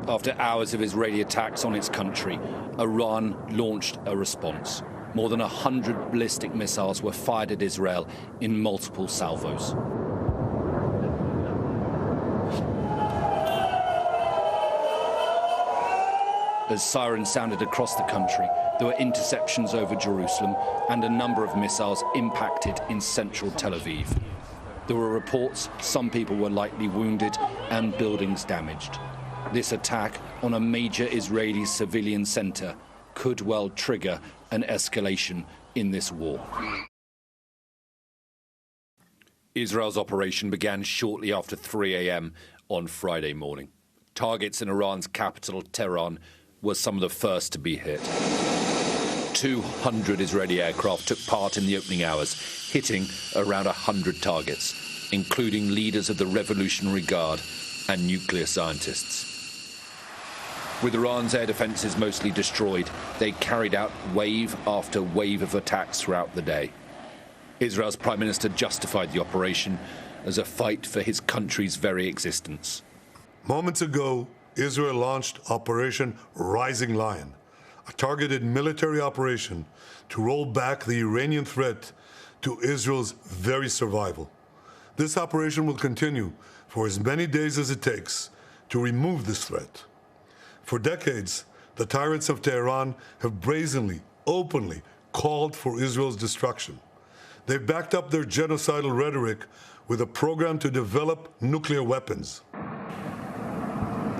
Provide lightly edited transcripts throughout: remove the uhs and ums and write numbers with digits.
After hours of Israeli attacks on its country, Iran launched a response. More than 100 ballistic missiles were fired at Israel in multiple salvos. As sirens sounded across the country, there were interceptions over Jerusalem and a number of missiles impacted in central Tel Aviv. There were reports some people were likely wounded and buildings damaged. This attack on a major Israeli civilian center could well trigger an escalation in this war. Israel's operation began shortly after 3 a.m. on Friday morning. Targets in Iran's capital, Tehran, were some of the first to be hit. 200 Israeli aircraft took part in the opening hours, hitting around 100 targets, including leaders of the Revolutionary Guard and nuclear scientists. With Iran's air defences mostly destroyed, they carried out wave after wave of attacks throughout the day. Israel's Prime Minister justified the operation as a fight for his country's very existence. Moments ago, Israel launched Operation Rising Lion, a targeted military operation to roll back the Iranian threat to Israel's very survival. This operation will continue for as many days as it takes to remove this threat. For decades, the tyrants of Tehran have brazenly, openly called for Israel's destruction. They've backed up their genocidal rhetoric with a program to develop nuclear weapons.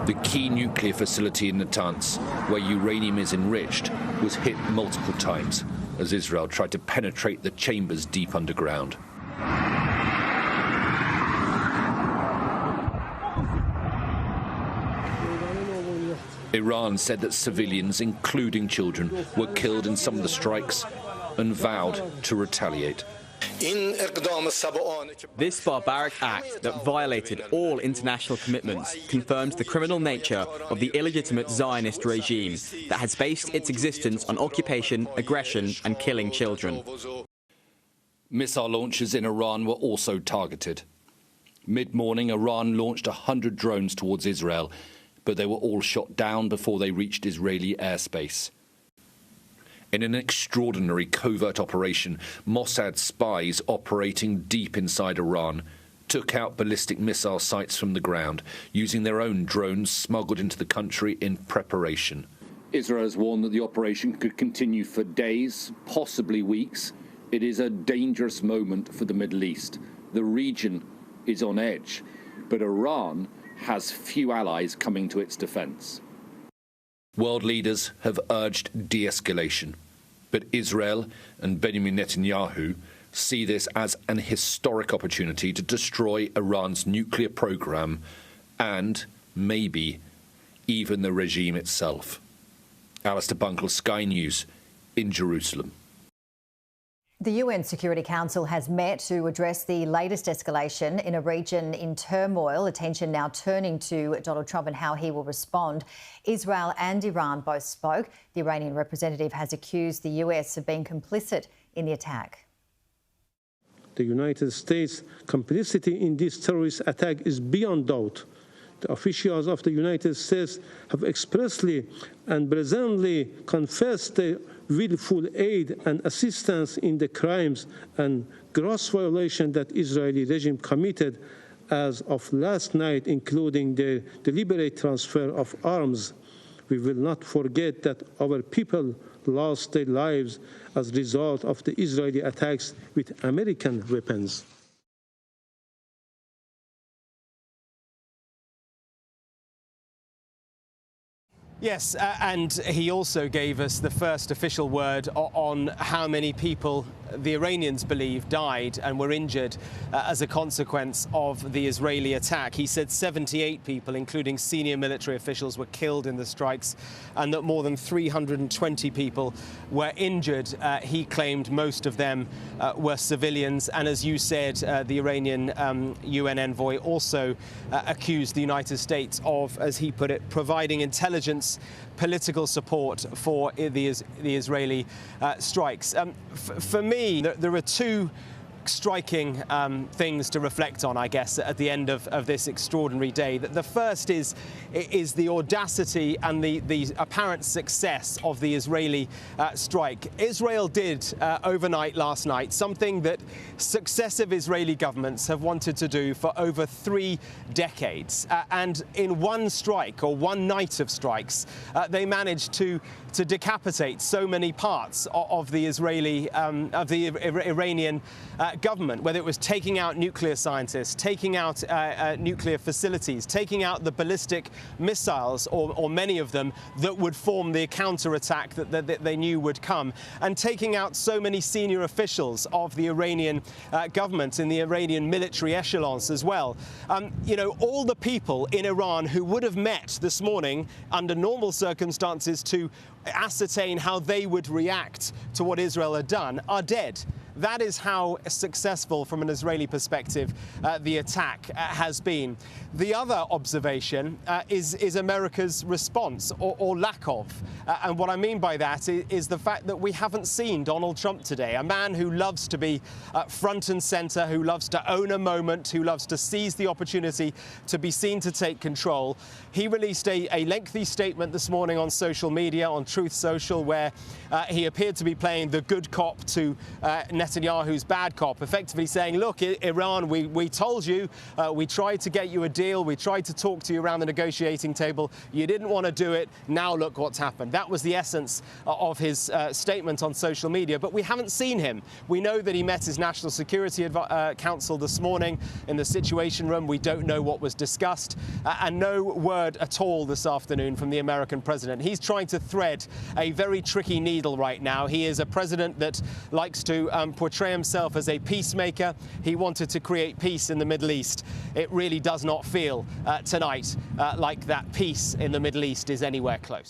The key nuclear facility in Natanz, where uranium is enriched, was hit multiple times as Israel tried to penetrate the chambers deep underground. Iran said that civilians, including children, were killed in some of the strikes and vowed to retaliate. This barbaric act that violated all international commitments confirms the criminal nature of the illegitimate Zionist regime that has based its existence on occupation, aggression and killing children. Missile launches in Iran were also targeted. Mid-morning, Iran launched 100 drones towards Israel, but they were all shot down before they reached Israeli airspace. In an extraordinary covert operation, Mossad spies operating deep inside Iran took out ballistic missile sites from the ground, using their own drones smuggled into the country in preparation. Israel has warned that the operation could continue for days, possibly weeks. It is a dangerous moment for the Middle East. The region is on edge, but Iran has few allies coming to its defense. World leaders have urged de-escalation, but Israel and Benjamin Netanyahu see this as an historic opportunity to destroy Iran's nuclear program and, maybe, even the regime itself. Alistair Bunkle, Sky News, in Jerusalem. The UN Security Council has met to address the latest escalation in a region in turmoil, attention now turning to Donald Trump and how he will respond. Israel and Iran both spoke. The Iranian representative has accused the US of being complicit in the attack. The United States' complicity in this terrorist attack is beyond doubt. The officials of the United States have expressly and brazenly confessed their willful aid and assistance in the crimes and gross violation that Israeli regime committed as of last night, including the deliberate transfer of arms. We will not forget that our people lost their lives as a result of the Israeli attacks with American weapons. Yes, and he also gave us the first official word on how many people the Iranians believe died and were injured as a consequence of the Israeli attack. He said 78 people, including senior military officials, were killed in the strikes and that more than 320 people were injured. He claimed most of them were civilians. And as you said, the Iranian UN envoy also accused the United States of, as he put it, providing intelligence, political support for the Israeli strikes. For me, there are two striking things to reflect on, I guess, at the end of this extraordinary day. The first is the audacity and the apparent success of the Israeli strike. Israel did overnight last night something that successive Israeli governments have wanted to do for over 3 decades. And in one strike, or one night of strikes, they managed to decapitate so many parts of the Iranian government, whether it was taking out nuclear scientists, taking out nuclear facilities, taking out the ballistic missiles, or many of them, that would form the counterattack that they knew would come, and taking out so many senior officials of the Iranian government in the Iranian military echelons as well. You know, all the people in Iran who would have met this morning under normal circumstances to ascertain how they would react to what Israel had done are dead. That is how successful, from an Israeli perspective, the attack has been. The other observation is America's response, or lack of. And what I mean by that is the fact that we haven't seen Donald Trump today, a man who loves to be front and center, who loves to own a moment, who loves to seize the opportunity to be seen to take control. He released a lengthy statement this morning on social media, on Truth Social, where he appeared to be playing the good cop to Netanyahu's bad cop, effectively saying, look, Iran, we told you, we tried to get you a deal, we tried to talk to you around the negotiating table, you didn't want to do it, now look what's happened. That was the essence of his statement on social media, but we haven't seen him. We know that he met his National Security Council this morning in the Situation Room. We don't know what was discussed, and no word at all this afternoon from the American president. He's trying to thread a very tricky needle right now. He is a president that likes to portray himself as a peacemaker. He wanted to create peace in the Middle East. It really does not feel tonight like that peace in the Middle East is anywhere close.